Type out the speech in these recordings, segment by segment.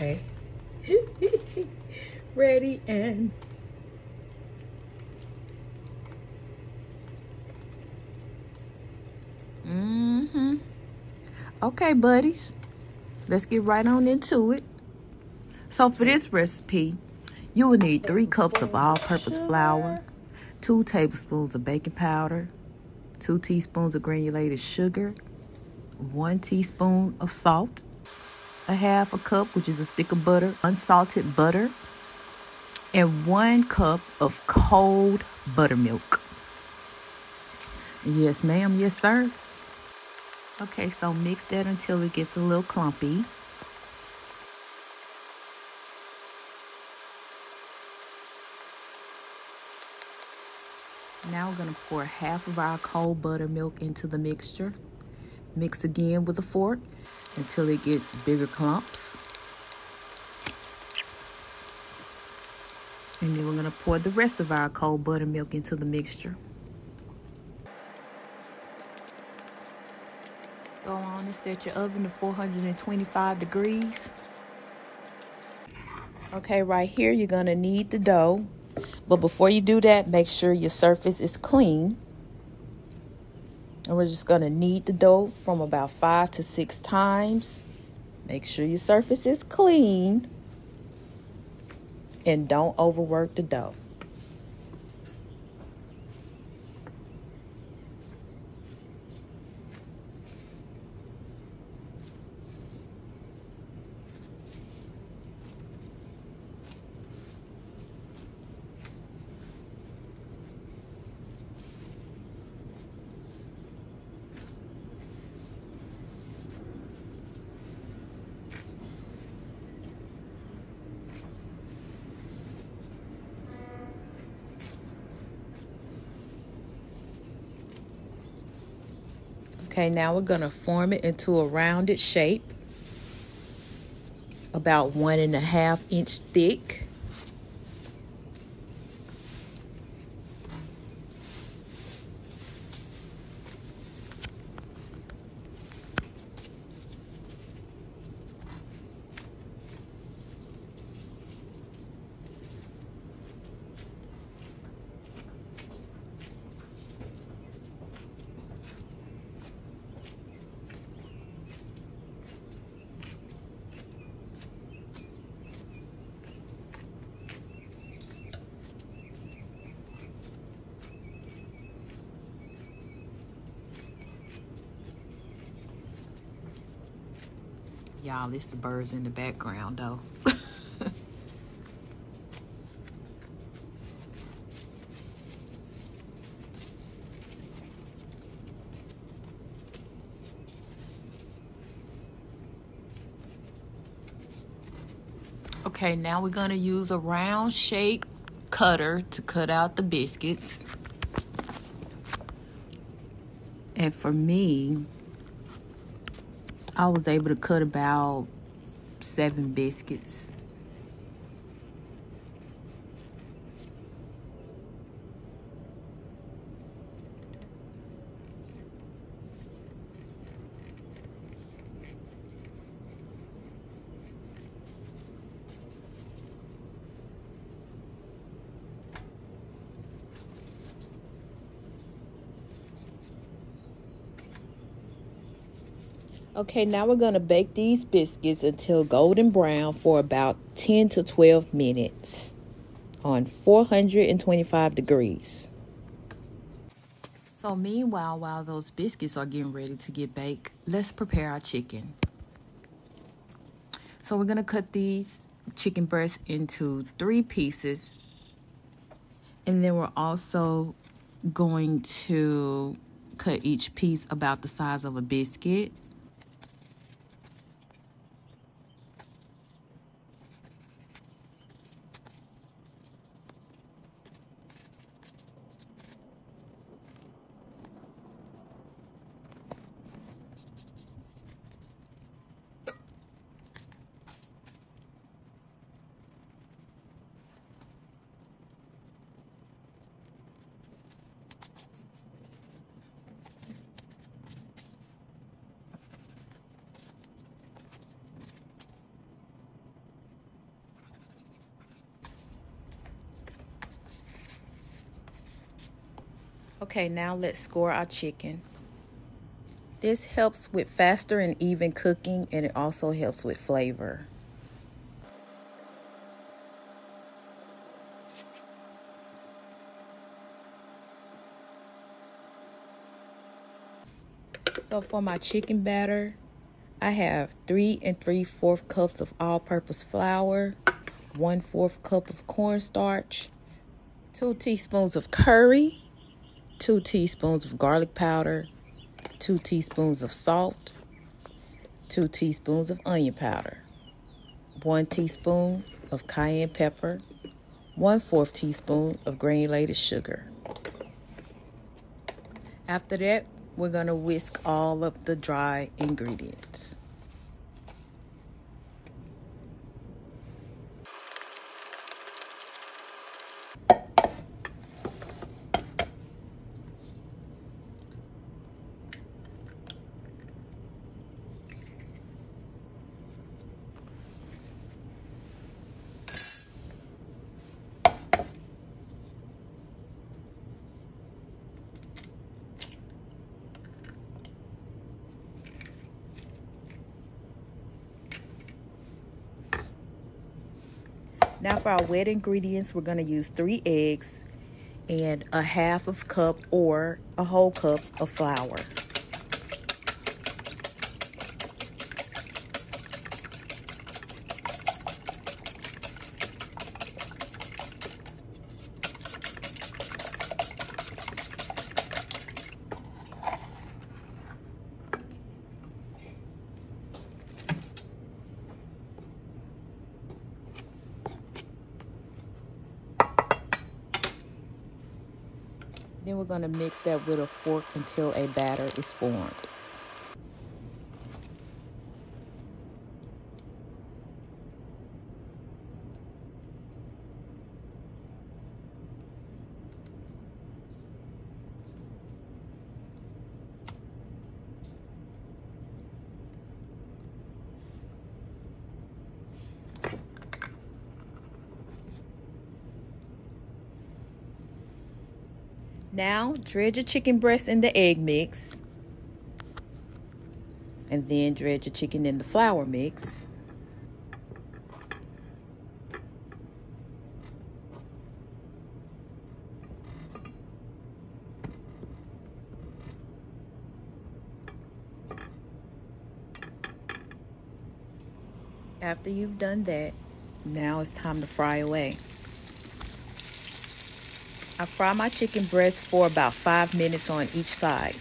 Okay. Ready and okay, buddies, let's get right on into it. So for this recipe, you will need 3 cups of all-purpose flour, 2 tablespoons of baking powder, 2 teaspoons of granulated sugar, 1 teaspoon of salt, a half a cup, which is a stick of butter, unsalted butter, and 1 cup of cold buttermilk. Yes, ma'am. Yes, sir. Okay, so mix that until it gets a little clumpy. Now we're going to pour half of our cold buttermilk into the mixture. Mix again with a fork until it gets bigger clumps. And then we're going to pour the rest of our cold buttermilk into the mixture. Go on and set your oven to 425 degrees. Okay, right here you're going to knead the dough. But before you do that, make sure your surface is clean. And we're just going to knead the dough from about 5 to 6 times. Make sure your surface is clean. And don't overwork the dough. Okay, now we're going to form it into a rounded shape, about 1.5 inch thick. Y'all, it's the birds in the background, though. Okay, now we're going to use a round shape cutter to cut out the biscuits. And for me, I was able to cut about 7 biscuits. Okay, now we're going to bake these biscuits until golden brown for about 10 to 12 minutes on 425 degrees. So meanwhile, while those biscuits are getting ready to get baked, let's prepare our chicken. So we're going to cut these chicken breasts into 3 pieces. And then we're also going to cut each piece about the size of a biscuit. Okay, now let's score our chicken. This helps with faster and even cooking, and it also helps with flavor. So for my chicken batter, I have 3 3/4 cups of all-purpose flour, 1/4 cup of cornstarch, 2 teaspoons of curry, 2 teaspoons of garlic powder, 2 teaspoons of salt, 2 teaspoons of onion powder, 1 teaspoon of cayenne pepper, 1/4 teaspoon of granulated sugar. After that, we're going to whisk all of the dry ingredients. Now for our wet ingredients, we're going to use 3 eggs and a 1/2 cup or a whole cup of flour. Then we're going to mix that with a fork until a batter is formed. Now, dredge your chicken breast in the egg mix. And then dredge your chicken in the flour mix. After you've done that, now it's time to fry away. I fry my chicken breast for about 5 minutes on each side.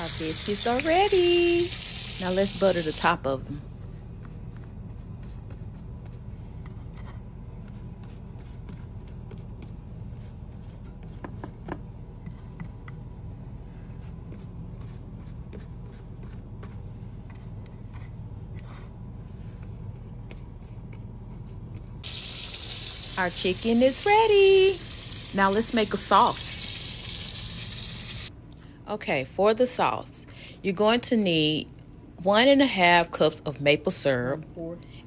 Our biscuits are ready. Now let's butter the top of them. Our chicken is ready. Now let's make a sauce. Okay, for the sauce, you're going to need 1 1/2 cups of maple syrup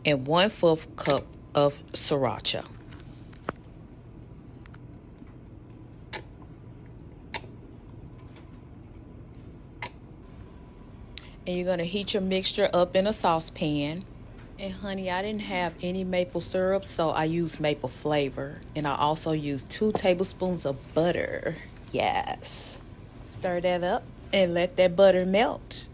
and 1/4 cup of sriracha. And you're going to heat your mixture up in a saucepan. And honey, I didn't have any maple syrup, so I used maple flavor. And I also used 2 tablespoons of butter. Yes. Stir that up and let that butter melt.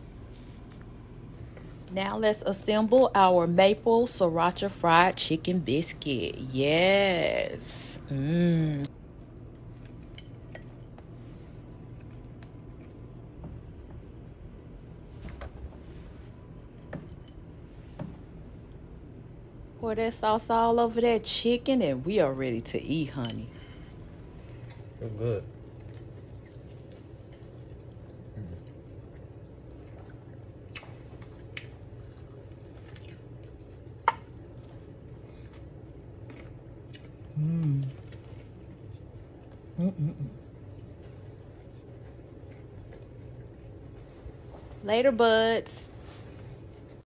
Now let's assemble our Maple-Sriracha fried chicken biscuit. Yes. Pour that sauce all over that chicken and we are ready to eat, honey. It's good. Later, buds.